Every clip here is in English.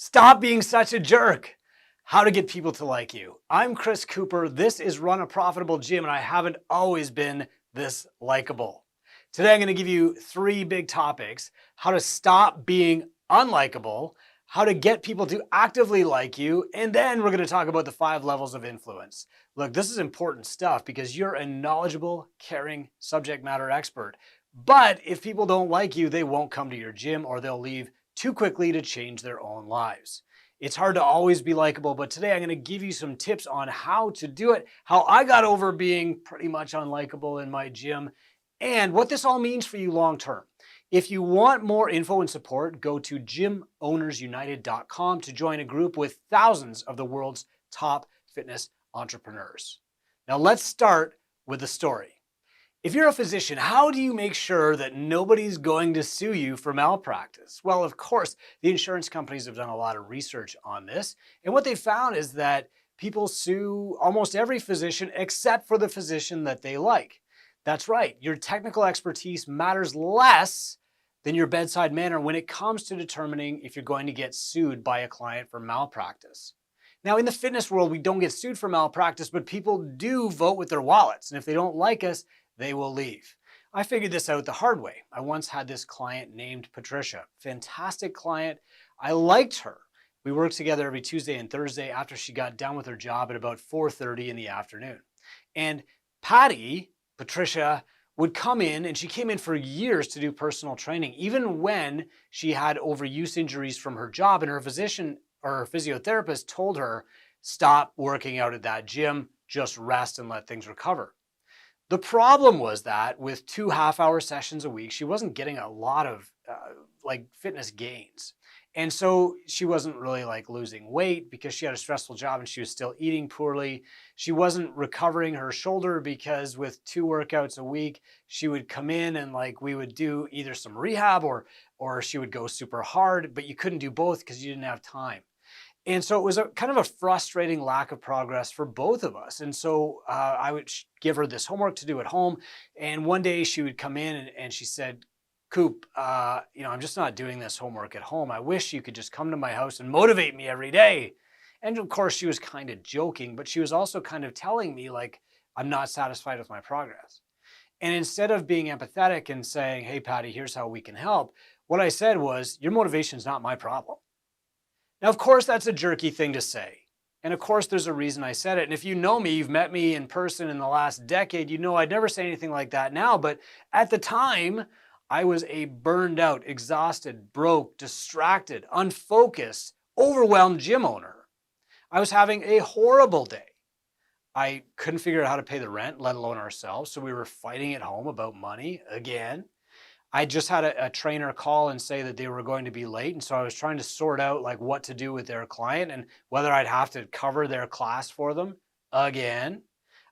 Stop being such a jerk. How to get people to like you. I'm Chris Cooper. This is Run a Profitable Gym, and I haven't always been this likable. Today, I'm going to give you 3 big topics: how to stop being unlikable, how to get people to actively like you, and then we're going to talk about the 5 levels of influence. Look, this is important stuff because you're a knowledgeable, caring subject matter expert. But if people don't like you, they won't come to your gym or they'll leave too quickly to change their own lives. It's hard to always be likable, but today I'm going to give you some tips on how to do it, how I got over being pretty much unlikable in my gym, and what this all means for you long term. If you want more info and support, go to gymownersunited.com to join a group with thousands of the world's top fitness entrepreneurs. Now let's start with the story. If you're a physician, how do you make sure that nobody's going to sue you for malpractice? Well, of course, the insurance companies have done a lot of research on this. And what they found is that people sue almost every physician except for the physician that they like. That's right. Your technical expertise matters less than your bedside manner when it comes to determining if you're going to get sued by a client for malpractice. Now, in the fitness world, we don't get sued for malpractice, but people do vote with their wallets. And if they don't like us, they will leave. I figured this out the hard way. I once had this client named Patricia. Fantastic client. I liked her. We worked together every Tuesday and Thursday after she got done with her job at about 4:30 in the afternoon. And Patricia, would come in, and she came in for years to do personal training, even when she had overuse injuries from her job, and her physician or her physiotherapist told her, stop working out at that gym, just rest and let things recover. The problem was that with 2 half-hour sessions a week, she wasn't getting a lot of fitness gains. And so she wasn't really losing weight because she had a stressful job and she was still eating poorly. She wasn't recovering her shoulder because with 2 workouts a week, she would come in and we would do either some rehab or she would go super hard, but you couldn't do both because you didn't have time. And so it was kind of a frustrating lack of progress for both of us. And so I would give her this homework to do at home. And one day she would come in and she said, Coop, I'm just not doing this homework at home. I wish you could just come to my house and motivate me every day. And of course, she was kind of joking, but she was also kind of telling me I'm not satisfied with my progress. And instead of being empathetic and saying, hey, Patty, here's how we can help, what I said was, your motivation is not my problem. Now, of course, that's a jerky thing to say. And of course, there's a reason I said it. And if you know me, you've met me in person in the last decade, you know I'd never say anything like that now. But at the time, I was a burned out, exhausted, broke, distracted, unfocused, overwhelmed gym owner. I was having a horrible day. I couldn't figure out how to pay the rent, let alone ourselves. So we were fighting at home about money again. I just had a trainer call and say that they were going to be late. And so I was trying to sort out what to do with their client and whether I'd have to cover their class for them again.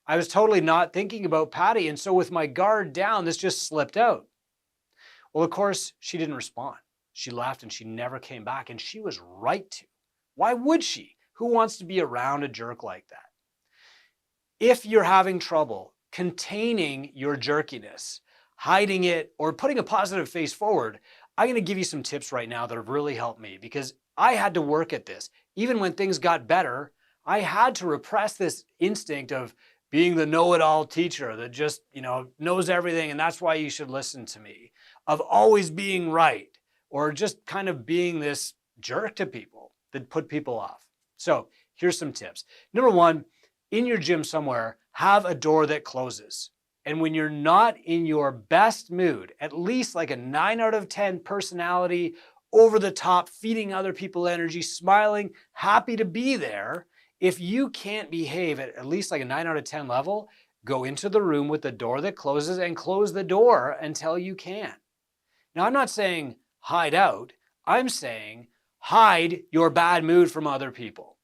I was totally not thinking about Patty. And so with my guard down, this just slipped out. Well, of course, she didn't respond. She left and she never came back, and she was right to. Why would she? Who wants to be around a jerk like that? If you're having trouble containing your jerkiness, hiding it, or putting a positive face forward, I'm going to give you some tips right now that have really helped me because I had to work at this. Even when things got better, I had to repress this instinct of being the know-it-all teacher that just, knows everything and that's why you should listen to me, of always being right, or just kind of being this jerk to people that put people off. So here's some tips. Number 1, in your gym somewhere, have a door that closes. And when you're not in your best mood, at least a 9 out of 10 personality, over the top, feeding other people energy, smiling, happy to be there, if you can't behave at least a 9 out of 10 level, go into the room with the door that closes and close the door until you can. Now, I'm not saying hide out. I'm saying hide your bad mood from other people.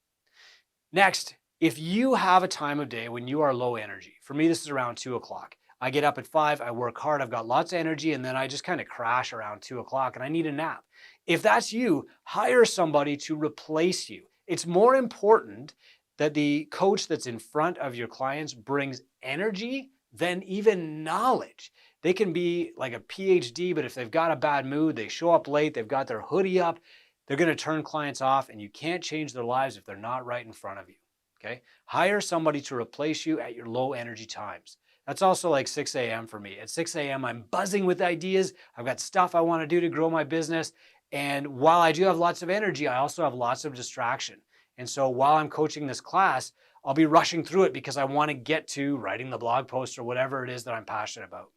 Next, if you have a time of day when you are low energy, for me, this is around 2 o'clock. I get up at 5, I work hard, I've got lots of energy, and then I just kind of crash around 2 o'clock and I need a nap. If that's you, hire somebody to replace you. It's more important that the coach that's in front of your clients brings energy than even knowledge. They can be like a PhD, but if they've got a bad mood, they show up late, they've got their hoodie up, They're going to turn clients off, and you can't change their lives if they're not right in front of you. Okay? Hire somebody to replace you at your low energy times. That's also like 6 a.m. for me. At 6 a.m., I'm buzzing with ideas. I've got stuff I want to do to grow my business. And while I do have lots of energy, I also have lots of distraction. And so while I'm coaching this class, I'll be rushing through it because I want to get to writing the blog post or whatever it is that I'm passionate about.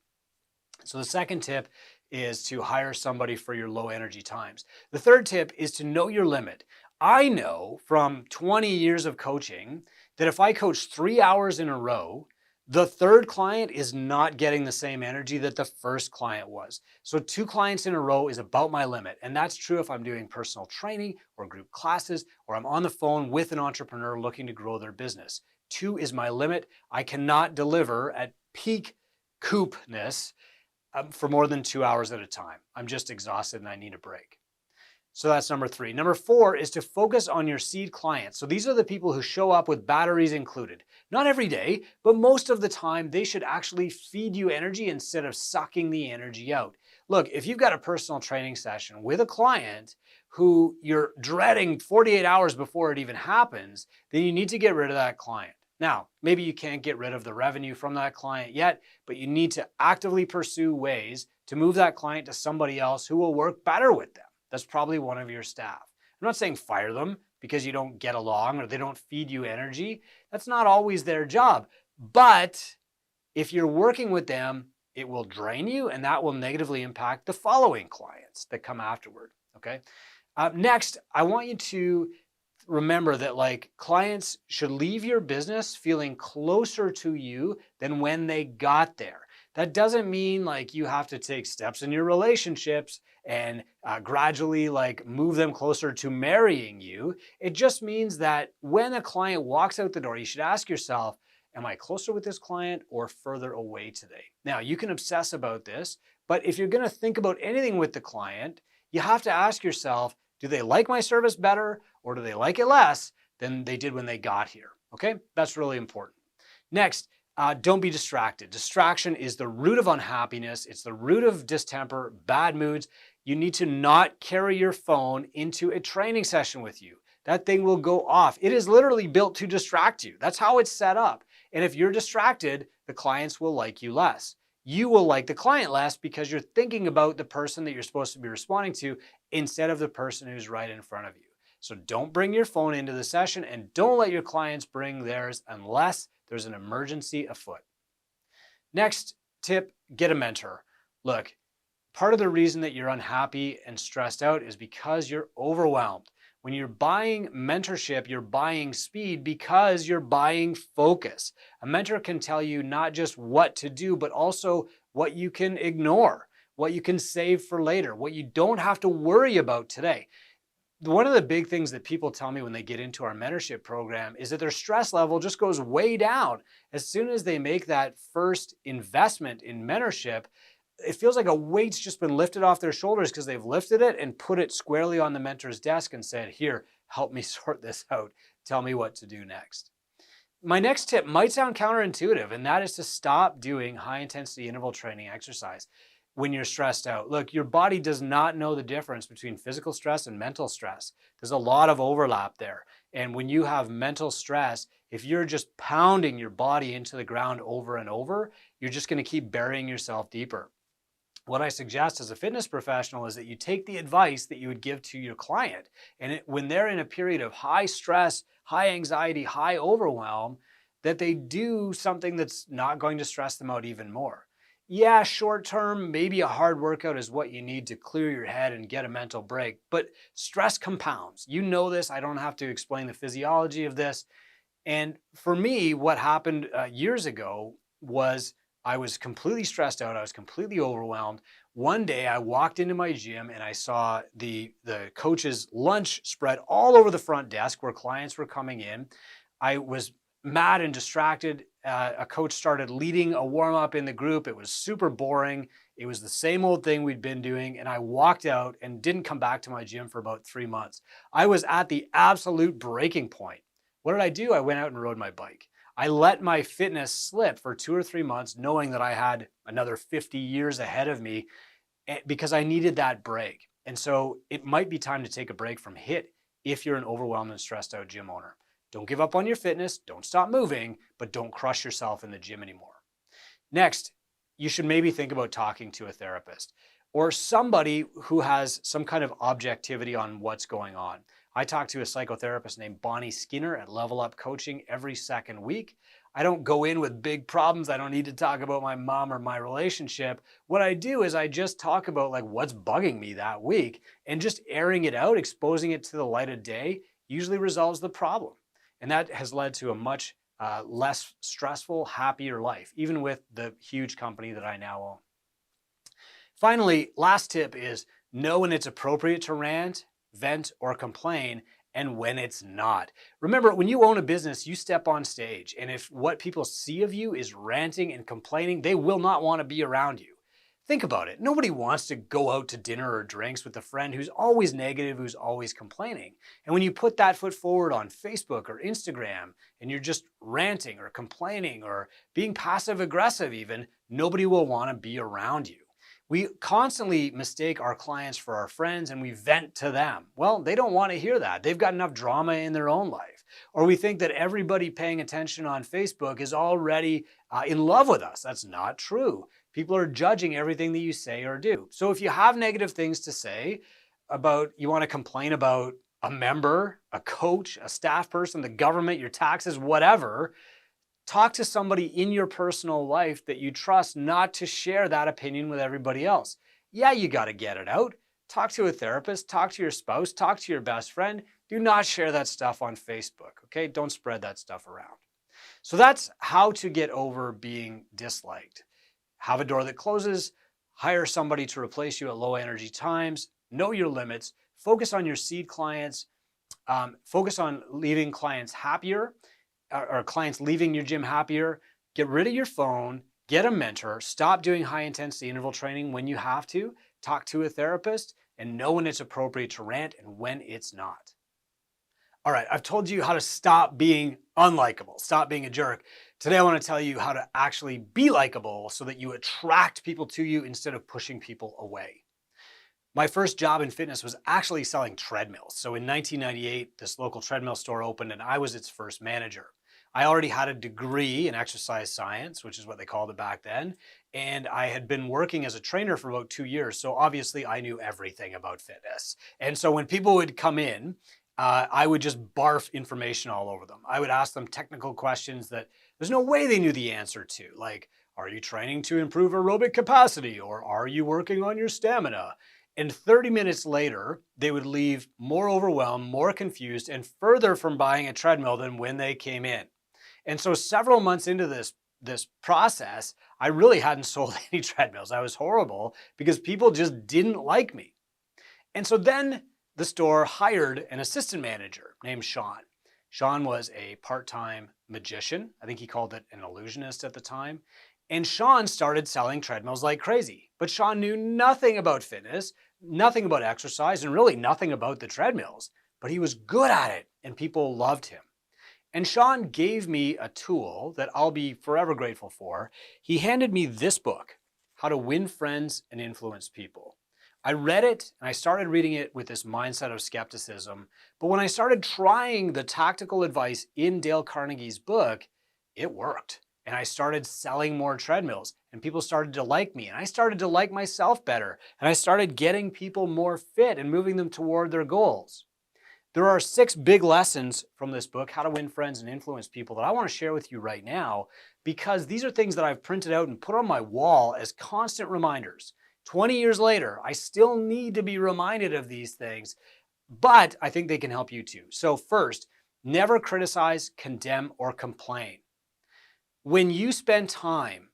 So the second tip is to hire somebody for your low energy times. The third tip is to know your limit. I know from 20 years of coaching that if I coach 3 hours in a row, the third client is not getting the same energy that the first client was. So 2 clients in a row is about my limit. And that's true if I'm doing personal training or group classes, or I'm on the phone with an entrepreneur looking to grow their business. 2 is my limit. I cannot deliver at peak coopness for more than 2 hours at a time. I'm just exhausted and I need a break. So that's number 3. Number 4 is to focus on your seed clients. So these are the people who show up with batteries included. Not every day, but most of the time they should actually feed you energy instead of sucking the energy out. Look, if you've got a personal training session with a client who you're dreading 48 hours before it even happens, then you need to get rid of that client. Now, maybe you can't get rid of the revenue from that client yet, but you need to actively pursue ways to move that client to somebody else who will work better with them. That's probably one of your staff. I'm not saying fire them because you don't get along or they don't feed you energy. That's not always their job. But if you're working with them, it will drain you, and that will negatively impact the following clients that come afterward. Okay. Next, I want you to remember that like clients should leave your business feeling closer to you than when they got there. That doesn't mean like you have to take steps in your relationships and gradually like move them closer to marrying you. It just means that when a client walks out the door, you should ask yourself, am I closer with this client or further away today? Now, you can obsess about this, but if you're going to think about anything with the client, you have to ask yourself, do they like my service better or do they like it less than they did when they got here? Okay, that's really important. Next, don't be distracted. Distraction is the root of unhappiness. It's the root of distemper, bad moods. You need to not carry your phone into a training session with you. That thing will go off. It is literally built to distract you. That's how it's set up. And if you're distracted, the clients will like you less. You will like the client less because you're thinking about the person that you're supposed to be responding to instead of the person who's right in front of you. So don't bring your phone into the session and don't let your clients bring theirs unless there's an emergency afoot. Next tip, get a mentor. Look, part of the reason that you're unhappy and stressed out is because you're overwhelmed. When you're buying mentorship, you're buying speed because you're buying focus. A mentor can tell you not just what to do, but also what you can ignore, what you can save for later, what you don't have to worry about today. One of the big things that people tell me when they get into our mentorship program is that their stress level just goes way down. As soon as they make that first investment in mentorship, it feels like a weight's just been lifted off their shoulders because they've lifted it and put it squarely on the mentor's desk and said, here, help me sort this out. Tell me what to do next. My next tip might sound counterintuitive, and that is to stop doing high intensity interval training exercise when you're stressed out. Look, your body does not know the difference between physical stress and mental stress. There's a lot of overlap there. And when you have mental stress, if you're just pounding your body into the ground over and over, you're just going to keep burying yourself deeper. What I suggest as a fitness professional is that you take the advice that you would give to your client. And when they're in a period of high stress, high anxiety, high overwhelm, that they do something that's not going to stress them out even more. Yeah, short term, maybe a hard workout is what you need to clear your head and get a mental break, but stress compounds. You know this, I don't have to explain the physiology of this. And for me, what happened years ago was I was completely stressed out. I was completely overwhelmed. One day I walked into my gym and I saw the coach's lunch spread all over the front desk where clients were coming in. I was mad and distracted. A coach started leading a warm-up in the group. It was super boring. It was the same old thing we'd been doing. And I walked out and didn't come back to my gym for about 3 months. I was at the absolute breaking point. What did I do? I went out and rode my bike. I let my fitness slip for 2 or 3 months, knowing that I had another 50 years ahead of me because I needed that break. And so it might be time to take a break from HIIT if you're an overwhelmed and stressed out gym owner. Don't give up on your fitness, don't stop moving, but don't crush yourself in the gym anymore. Next, you should maybe think about talking to a therapist or somebody who has some kind of objectivity on what's going on. I talk to a psychotherapist named Bonnie Skinner at Level Up Coaching every second week. I don't go in with big problems. I don't need to talk about my mom or my relationship. What I do is I just talk about like what's bugging me that week, and just airing it out, exposing it to the light of day usually resolves the problem. And that has led to a much less stressful, happier life, even with the huge company that I now own. Finally, last tip is know when it's appropriate to rant, vent, or complain, and when it's not. Remember, when you own a business, you step on stage, and if what people see of you is ranting and complaining, they will not want to be around you. Think about it. Nobody wants to go out to dinner or drinks with a friend who's always negative, who's always complaining. And when you put that foot forward on Facebook or Instagram, and you're just ranting or complaining or being passive aggressive even, nobody will want to be around you. We constantly mistake our clients for our friends and we vent to them. Well, they don't want to hear that. They've got enough drama in their own life. Or we think that everybody paying attention on Facebook is already in love with us. That's not true. People are judging everything that you say or do. So if you have negative things to say about, you want to complain about a member, a coach, a staff person, the government, your taxes, whatever, talk to somebody in your personal life that you trust, not to share that opinion with everybody else. Yeah, you got to get it out. Talk to a therapist, talk to your spouse, talk to your best friend. Do not share that stuff on Facebook, okay? Don't spread that stuff around. So that's how to get over being disliked. Have a door that closes, hire somebody to replace you at low energy times, know your limits, focus on your seed clients, focus on leaving clients happier, or clients leaving your gym happier. Get rid of your phone, get a mentor, stop doing high intensity interval training when you have to, talk to a therapist, and know when it's appropriate to rant and when it's not. All right, I've told you how to stop being unlikable, stop being a jerk. Today I want to tell you how to actually be likable so that you attract people to you instead of pushing people away. My first job in fitness was actually selling treadmills. So in 1998, this local treadmill store opened and I was its first manager. I already had a degree in exercise science, which is what they called it back then. And I had been working as a trainer for about 2 years. So obviously I knew everything about fitness. And so when people would come in, I would just barf information all over them. I would ask them technical questions that there's no way they knew the answer to, like, are you training to improve aerobic capacity? Or are you working on your stamina? And 30 minutes later, they would leave more overwhelmed, more confused, and further from buying a treadmill than when they came in. And so several months into this process, I really hadn't sold any treadmills. I was horrible because people just didn't like me. And so then the store hired an assistant manager named Sean. Sean was a part-time magician. I think he called it an illusionist at the time. And Sean started selling treadmills like crazy. But Sean knew nothing about fitness, nothing about exercise, and really nothing about the treadmills. But he was good at it, and people loved him. And Sean gave me a tool that I'll be forever grateful for. He handed me this book, How to Win Friends and Influence People. I read it and I started reading it with this mindset of skepticism. But when I started trying the tactical advice in Dale Carnegie's book, it worked. And I started selling more treadmills and people started to like me and I started to like myself better. And I started getting people more fit and moving them toward their goals. There are 6 big lessons from this book, How to Win Friends and Influence People, that I want to share with you right now, because these are things that I've printed out and put on my wall as constant reminders. 20 years later, I still need to be reminded of these things, but I think they can help you too. So first, never criticize, condemn, or complain. When you spend time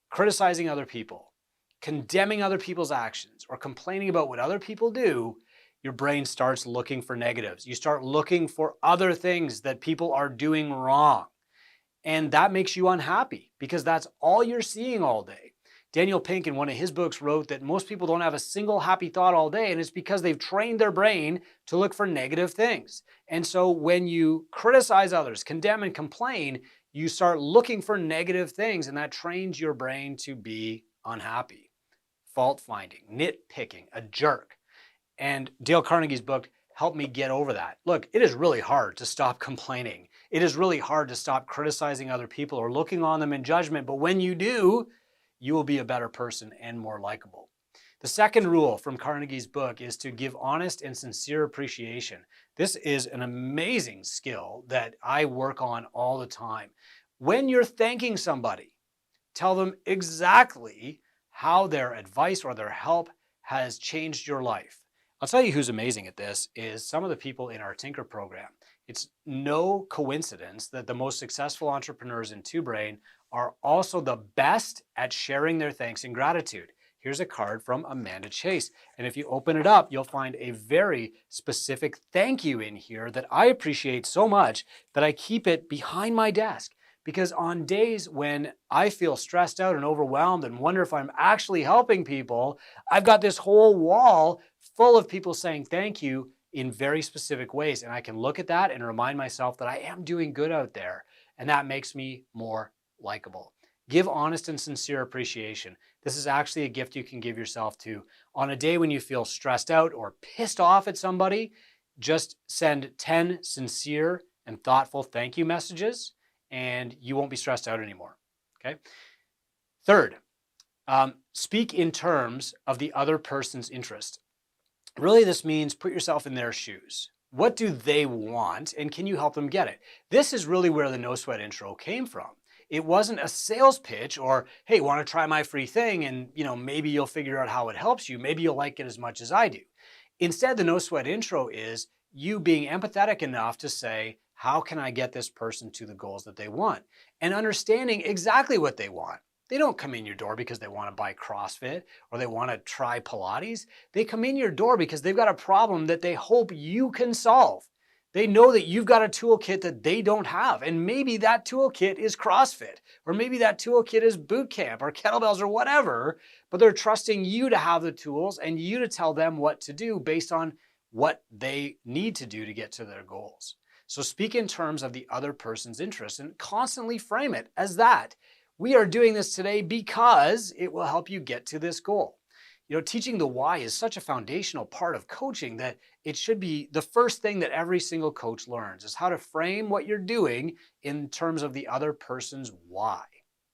criticizing other people, condemning other people's actions, or complaining about what other people do, your brain starts looking for negatives. You start looking for other things that people are doing wrong. And that makes you unhappy because that's all you're seeing all day. Daniel Pink in one of his books wrote that most people don't have a single happy thought all day, and it's because they've trained their brain to look for negative things. And so when you criticize others, condemn and complain, you start looking for negative things, and that trains your brain to be unhappy, fault finding, nitpicking, a jerk. And Dale Carnegie's book helped me get over that. Look, it is really hard to stop complaining. It is really hard to stop criticizing other people or looking on them in judgment. But when you do, you will be a better person and more likable. The second rule from Carnegie's book is to give honest and sincere appreciation. This is an amazing skill that I work on all the time. When you're thanking somebody, tell them exactly how their advice or their help has changed your life. I'll tell you who's amazing at this is some of the people in our Tinker program. It's no coincidence that the most successful entrepreneurs in Two Brain are also the best at sharing their thanks and gratitude. Here's a card from Amanda Chase. And if you open it up, you'll find a very specific thank you in here that I appreciate so much that I keep it behind my desk. Because on days when I feel stressed out and overwhelmed and wonder if I'm actually helping people, I've got this whole wall full of people saying thank you in very specific ways. And I can look at that and remind myself that I am doing good out there. And that makes me more likable. Give honest and sincere appreciation. This is actually a gift you can give yourself to. On a day when you feel stressed out or pissed off at somebody, just send 10 sincere and thoughtful thank you messages, and you won't be stressed out anymore, okay? Third, speak in terms of the other person's interest. Really, this means put yourself in their shoes. What do they want, and can you help them get it? This is really where the no sweat intro came from. It wasn't a sales pitch or, hey, want to try my free thing and maybe you'll figure out how it helps you. Maybe you'll like it as much as I do. Instead, the no sweat intro is you being empathetic enough to say, how can I get this person to the goals that they want? And understanding exactly what they want. They don't come in your door because they want to buy CrossFit or they want to try Pilates. They come in your door because they've got a problem that they hope you can solve. They know that you've got a toolkit that they don't have. And maybe that toolkit is CrossFit, or maybe that toolkit is boot camp or kettlebells or whatever, but they're trusting you to have the tools and you to tell them what to do based on what they need to do to get to their goals. So speak in terms of the other person's interest and constantly frame it as that. We are doing this today because it will help you get to this goal. Teaching the why is such a foundational part of coaching that it should be the first thing that every single coach learns is how to frame what you're doing in terms of the other person's why,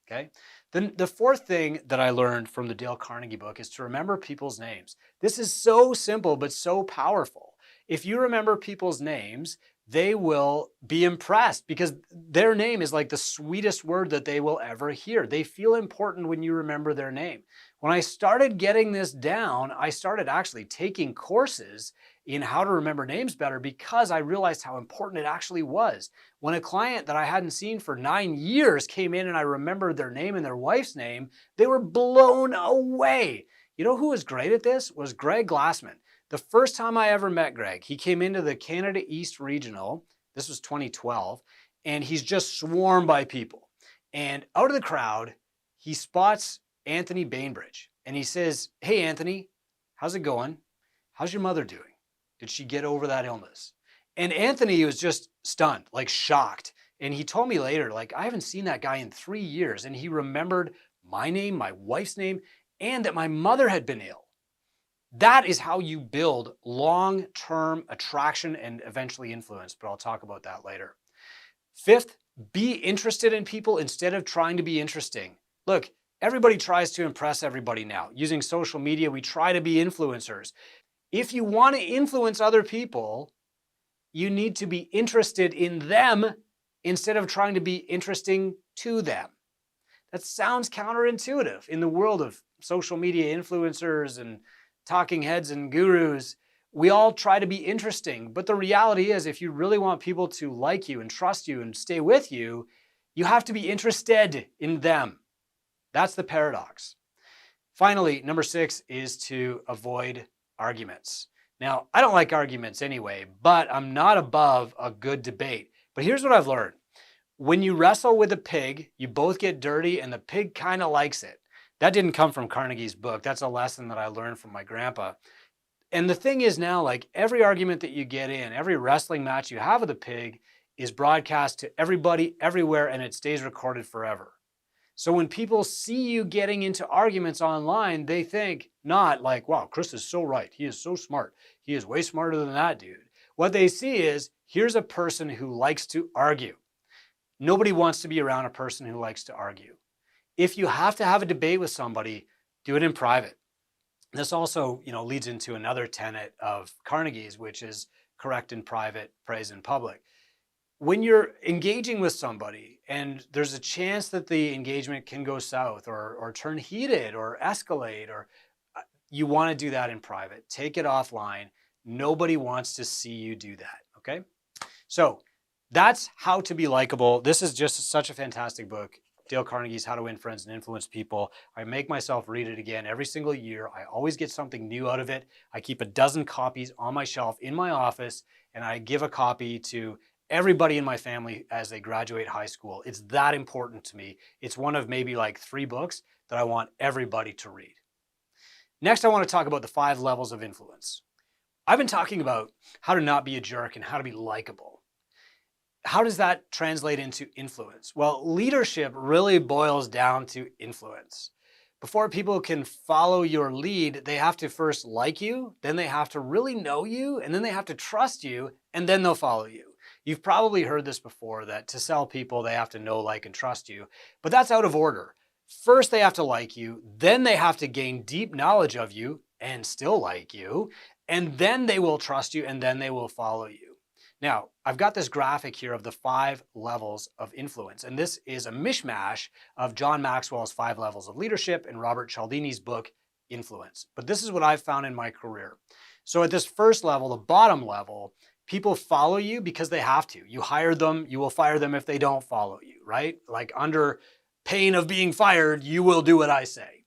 okay? Then the fourth thing that I learned from the Dale Carnegie book is to remember people's names. This is so simple, but so powerful. If you remember people's names, they will be impressed because their name is like the sweetest word that they will ever hear. They feel important when you remember their name. When I started getting this down, I started actually taking courses in how to remember names better because I realized how important it actually was. When a client that I hadn't seen for 9 years came in and I remembered their name and their wife's name, they were blown away. You know who was great at this? Was Greg Glassman. The first time I ever met Greg, he came into the Canada East Regional. This was 2012, and he's just swarmed by people. And out of the crowd, he spots Anthony Bainbridge, and he says, hey, Anthony, how's it going? How's your mother doing? Did she get over that illness? And Anthony was just stunned, like shocked. And he told me later, I haven't seen that guy in 3 years. And he remembered my name, my wife's name, and that my mother had been ill. That is how you build long-term attraction and eventually influence, but I'll talk about that later. Fifth, be interested in people instead of trying to be interesting. Look, everybody tries to impress everybody now. Using social media, we try to be influencers. If you want to influence other people, you need to be interested in them instead of trying to be interesting to them. That sounds counterintuitive in the world of social media influencers and talking heads and gurus. We all try to be interesting, but the reality is if you really want people to like you and trust you and stay with you, you have to be interested in them. That's the paradox. Finally, number 6 is to avoid arguments. Now, I don't like arguments anyway, but I'm not above a good debate. But here's what I've learned. When you wrestle with a pig, you both get dirty and the pig kind of likes it. That didn't come from Carnegie's book. That's a lesson that I learned from my grandpa. And the thing is now, every argument that you get in, every wrestling match you have with a pig is broadcast to everybody, everywhere, and it stays recorded forever. So when people see you getting into arguments online, they think not like, wow, Chris is so right. He is so smart. He is way smarter than that dude. What they see is, here's a person who likes to argue. Nobody wants to be around a person who likes to argue. If you have to have a debate with somebody, do it in private. This also, leads into another tenet of Carnegie's, which is correct in private, praise in public. When you're engaging with somebody and there's a chance that the engagement can go south or turn heated or escalate, or you want to do that in private, take it offline. Nobody wants to see you do that. Okay. So that's How to Be Likeable. This is just such a fantastic book. Dale Carnegie's How to Win Friends and Influence People. I make myself read it again every single year. I always get something new out of it. I keep a dozen copies on my shelf in my office, and I give a copy to everybody in my family as they graduate high school. It's that important to me. It's one of maybe like 3 books that I want everybody to read. Next, I want to talk about the 5 levels of influence. I've been talking about how to not be a jerk and how to be likable. How does that translate into influence? Well, leadership really boils down to influence. Before people can follow your lead, they have to first like you, then they have to really know you, and then they have to trust you, and then they'll follow you. You've probably heard this before, that to sell people, they have to know, like, and trust you, but that's out of order. First, they have to like you, then they have to gain deep knowledge of you and still like you, and then they will trust you, and then they will follow you. Now, I've got this graphic here of the 5 levels of influence, and this is a mishmash of John Maxwell's 5 levels of leadership and Robert Cialdini's book, Influence. But this is what I've found in my career. So at this first level, the bottom level, people follow you because they have to. You hire them, you will fire them if they don't follow you, right? Like, under pain of being fired, you will do what I say.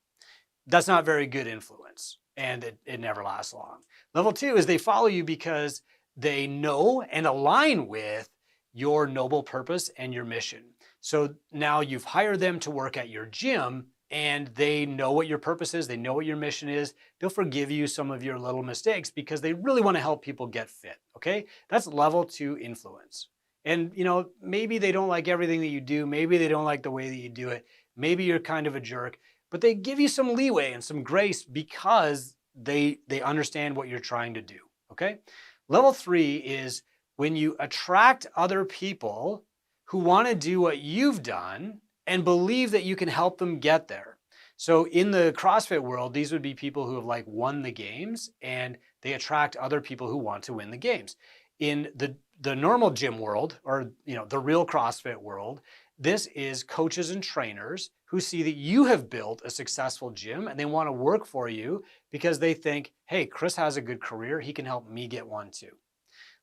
That's not very good influence, and it never lasts long. Level 2 is they follow you because they know and align with your noble purpose and your mission. So now you've hired them to work at your gym, and they know what your purpose is. They know what your mission is. They'll forgive you some of your little mistakes because they really want to help people get fit. Okay. That's level 2 influence. And maybe they don't like everything that you do. Maybe they don't like the way that you do it. Maybe you're kind of a jerk, but they give you some leeway and some grace because they understand what you're trying to do. Okay. Level 3 is when you attract other people who want to do what you've done and believe that you can help them get there. So in the CrossFit world, these would be people who have won the games, and they attract other people who want to win the games. In the normal gym world, or the real CrossFit world, this is coaches and trainers who see that you have built a successful gym and they want to work for you because they think, hey, Chris has a good career. He can help me get one too.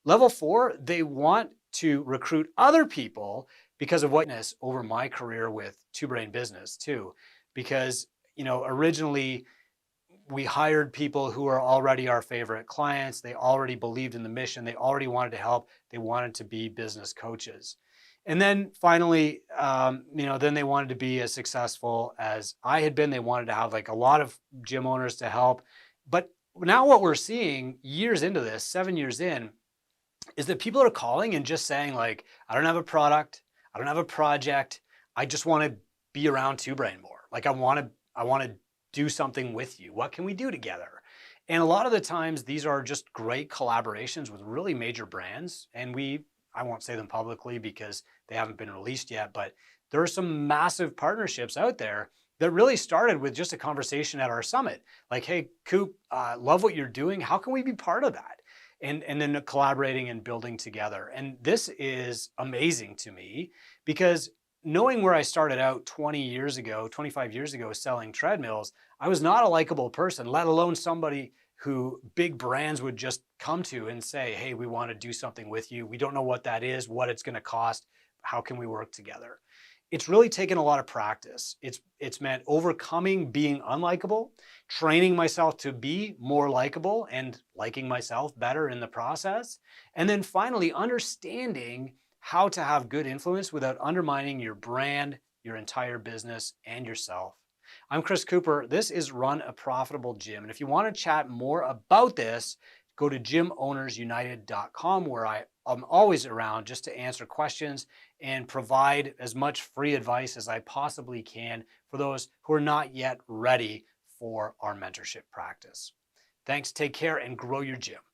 Level 4, they want to recruit other people because of whatness over my career with Two Brain Business too. Because, originally we hired people who are already our favorite clients. They already believed in the mission. They already wanted to help. They wanted to be business coaches. And then finally, then they wanted to be as successful as I had been. They wanted to have a lot of gym owners to help. But now what we're seeing years into this, 7 years in, is that people are calling and just saying I don't have a product. I don't have a project. I just want to be around Two Brain more. I want to do something with you. What can we do together? And a lot of the times these are just great collaborations with really major brands. And I won't say them publicly because they haven't been released yet, but there are some massive partnerships out there that really started with just a conversation at our summit. Hey, Coop, love what you're doing. How can we be part of that? And then collaborating and building together. And this is amazing to me because knowing where I started out 25 years ago selling treadmills, I was not a likable person, let alone somebody who big brands would just come to and say, hey, we want to do something with you. We don't know what that is, what it's going to cost. How can we work together? It's really taken a lot of practice. It's meant overcoming being unlikable, training myself to be more likable and liking myself better in the process. And then finally, understanding how to have good influence without undermining your brand, your entire business, and yourself. I'm Chris Cooper. This is Run a Profitable Gym. And if you want to chat more about this, go to gymownersunited.com, where I I'm always around just to answer questions and provide as much free advice as I possibly can for those who are not yet ready for our mentorship practice. Thanks, take care, and grow your gym.